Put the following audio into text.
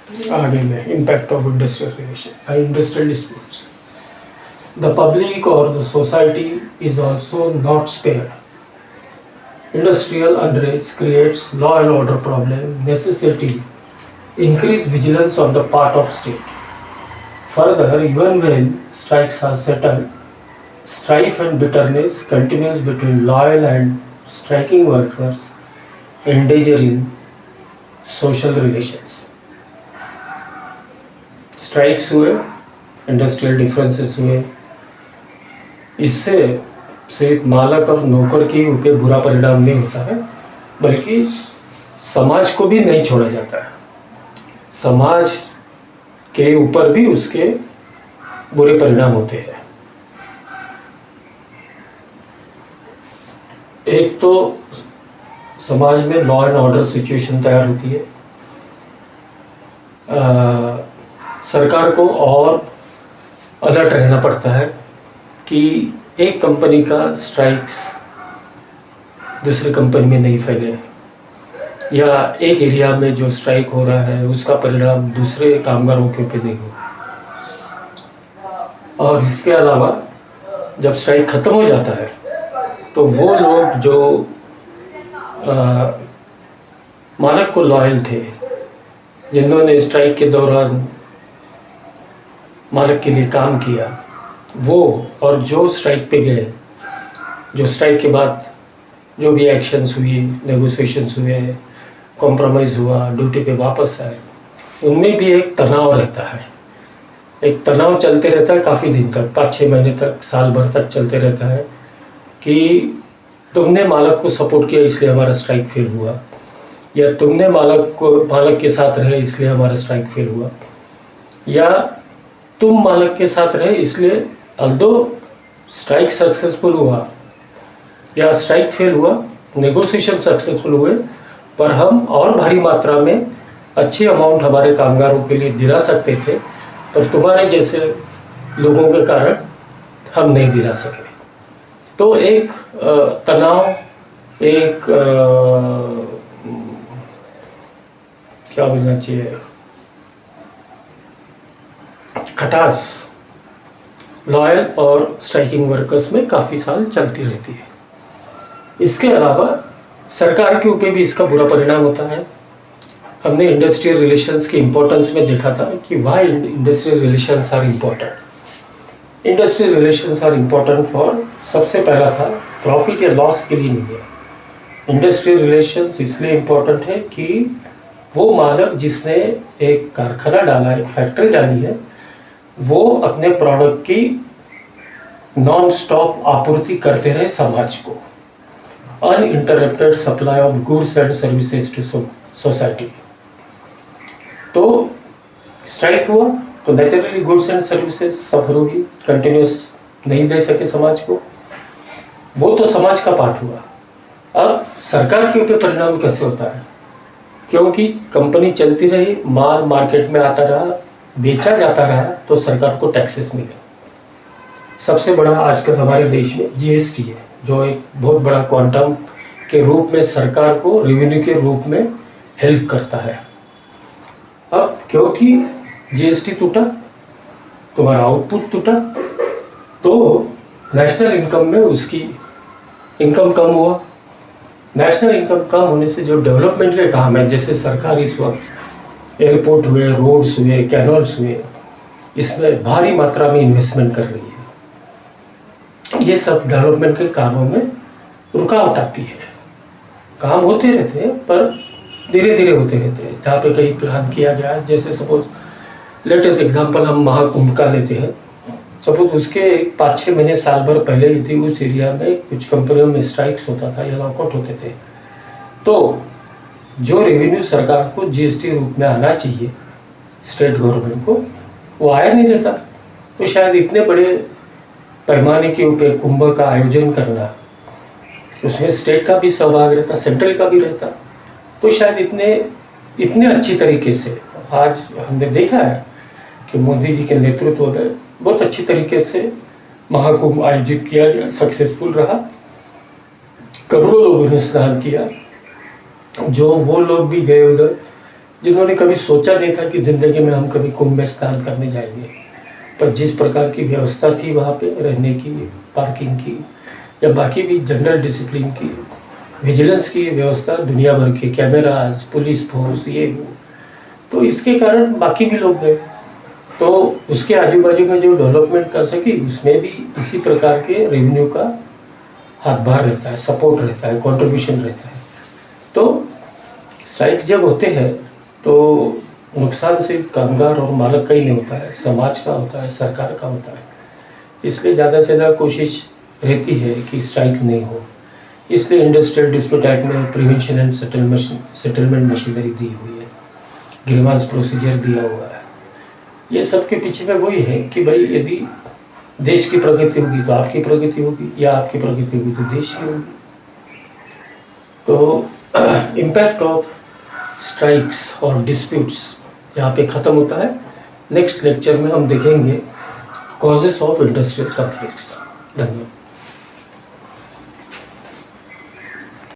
आगे में impact of industrial disputes. The public or the society is also not spared. Industrial unrest creates law and order problem, necessity increased vigilance on the part of state. Further, even when strikes are settled, strife and bitterness continues between loyal and striking workers, endangering social relations. Strikes हुए, industrial differences हुए, इससे सिर्फ मालिक और नौकर के ऊपर बुरा परिणाम नहीं होता है, बल्कि समाज को भी नहीं छोड़ा जाता है। समाज के ऊपर भी उसके बुरे परिणाम होते हैं। एक तो समाज में लॉ एंड ऑर्डर सिचुएशन तैयार होती है। सरकार को और अलर्ट रहना पड़ता है कि एक कंपनी का स्ट्राइक्स दूसरी कंपनी में नहीं फैले, या एक एरिया में जो स्ट्राइक हो रहा है उसका परिणाम दूसरे कामगारों के ऊपर नहीं हो। और इसके अलावा जब स्ट्राइक ख़त्म हो जाता है तो वो लोग जो मालिक को लॉयल थे, जिन्होंने स्ट्राइक के दौरान मालिक के लिए काम किया, वो और जो स्ट्राइक पे गए, जो स्ट्राइक के बाद जो भी एक्शंस हुई, नेगोशिएशंस हुए, कॉम्प्रोमाइज़ हुआ, ड्यूटी पे वापस आए, उनमें भी एक तनाव रहता है। एक तनाव चलते रहता है काफ़ी दिन तक, 5-6 महीने तक, साल भर तक चलते रहता है कि तुमने मालिक को सपोर्ट किया इसलिए हमारा स्ट्राइक फेल हुआ, या तुमने मालिक के साथ रहे इसलिए हमारा स्ट्राइक फेल हुआ, या तुम मालिक के साथ रहे इसलिए अल्दो स्ट्राइक सक्सेसफुल हुआ या स्ट्राइक फेल हुआ, नेगोशिएशन सक्सेसफुल हुए, पर हम और भारी मात्रा में अच्छी अमाउंट हमारे कामगारों के लिए दिला सकते थे, पर तुम्हारे जैसे लोगों के कारण हम नहीं दिला सके। तो एक तनाव, एक क्या बोलना चाहिए, खटास लॉयल और स्ट्राइकिंग वर्कर्स में काफ़ी साल चलती रहती है। इसके अलावा सरकार के ऊपर भी इसका बुरा परिणाम होता है। हमने इंडस्ट्रियल रिलेशंस के इम्पोर्टेंस में देखा था कि why industrial relations are important. Industrial relations are important for, सबसे पहला था प्रॉफिट या लॉस के लिए नहीं है। इंडस्ट्रियल रिलेशंस इसलिए इम्पोर्टेंट है कि वो मालिक जिसने एक कारखाना डाला, एक फैक्ट्री डाली है, वो अपने प्रोडक्ट की नॉन स्टॉप आपूर्ति करते रहे समाज को, uninterrupted supply of goods and services to society. तो स्ट्राइक हुआ तो naturally goods and services suffer होगी, कंटिन्यूस नहीं दे सके समाज को, वो तो समाज का पार्ट हुआ। अब सरकार के ऊपर परिणाम कैसे होता है, क्योंकि कंपनी चलती रही, माल मार्केट में आता रहा, बेचा जाता रहा, तो सरकार को टैक्सेस मिले। सबसे बड़ा आजकल हमारे देश में जीएसटी है, जो एक बहुत बड़ा क्वांटम के रूप में सरकार को रेवेन्यू के रूप में हेल्प करता है। अब क्योंकि जीएसटी टूटा, तुम्हारा आउटपुट टूटा, तो नेशनल इनकम में उसकी इनकम कम हुआ। नेशनल इनकम कम होने से जो डेवलपमेंट के काम है, जैसे सरकार इस वक्त एयरपोर्ट हुए, रोड्स हुए, कैनल्स हुए, इसमें भारी मात्रा में इन्वेस्टमेंट कर रही है। ये सब डेवलपमेंट के कामों में रुकावट आती है। काम होते रहते हैं पर धीरे धीरे होते रहते हैं। जहाँ पे कहीं प्लान किया गया है, जैसे सपोज लेटेस्ट एग्जांपल हम महाकुंभ का लेते हैं, सपोज उसके 5-6 महीने, साल भर पहले ही थी, उस एरिया में कुछ कंपनियों में स्ट्राइक्स होता था या लॉकआउट होते थे, तो जो रेवेन्यू सरकार को जीएसटी रूप में आना चाहिए स्टेट गवर्नमेंट को, वो आया नहीं रहता। तो शायद इतने बड़े पैमाने के ऊपर कुंभ का आयोजन करना, उसमें स्टेट का भी सहभाग रहता, सेंट्रल का भी रहता, तो शायद इतने अच्छी तरीके से आज हमने देखा है कि मोदी जी के नेतृत्व में बहुत अच्छी तरीके से महाकुंभ आयोजित किया गया, सक्सेसफुल रहा, करोड़ों लोगों ने स्नान किया। जो वो लोग भी गए उधर जिन्होंने कभी सोचा नहीं था कि ज़िंदगी में हम कभी कुंभ में स्नान करने जाएंगे, पर जिस प्रकार की व्यवस्था थी वहाँ पे रहने की, पार्किंग की या बाकी भी जनरल डिसिप्लिन की, विजिलेंस की व्यवस्था, दुनिया भर के कैमराज, पुलिस फोर्स, ये वो, तो इसके कारण बाकी भी लोग गए। तो उसके आजू बाजू में जो डेवलपमेंट कर सकी उसमें भी इसी प्रकार के रेवेन्यू का हाथभार रहता है, सपोर्ट रहता है, कंट्रीब्यूशन रहता है। तो स्ट्राइक जब होते हैं तो नुकसान सिर्फ कामगार और मालिक का ही नहीं होता है, समाज का होता है, सरकार का होता है। इसलिए ज़्यादा से ज़्यादा कोशिश रहती है कि स्ट्राइक नहीं हो। इसलिए इंडस्ट्रियल डिस्प्यूट एक्ट में प्रिवेंशन एंड सेटलमेंट मशीनरी दी हुई है, ग्रीवांस प्रोसीजर दिया हुआ है। ये सब के पीछे में वही है कि भाई यदि देश की प्रगति होगी तो आपकी प्रगति होगी, या आपकी प्रगति होगी तो देश की होगी। तो इम्पैक्ट ऑफ स्ट्राइक्स और डिस्प्यूट्स यहाँ पे ख़त्म होता है। नेक्स्ट लेक्चर में हम देखेंगे कॉजेस ऑफ इंडस्ट्रियल कॉन्फ्लिक्ट्स। धन्यवाद।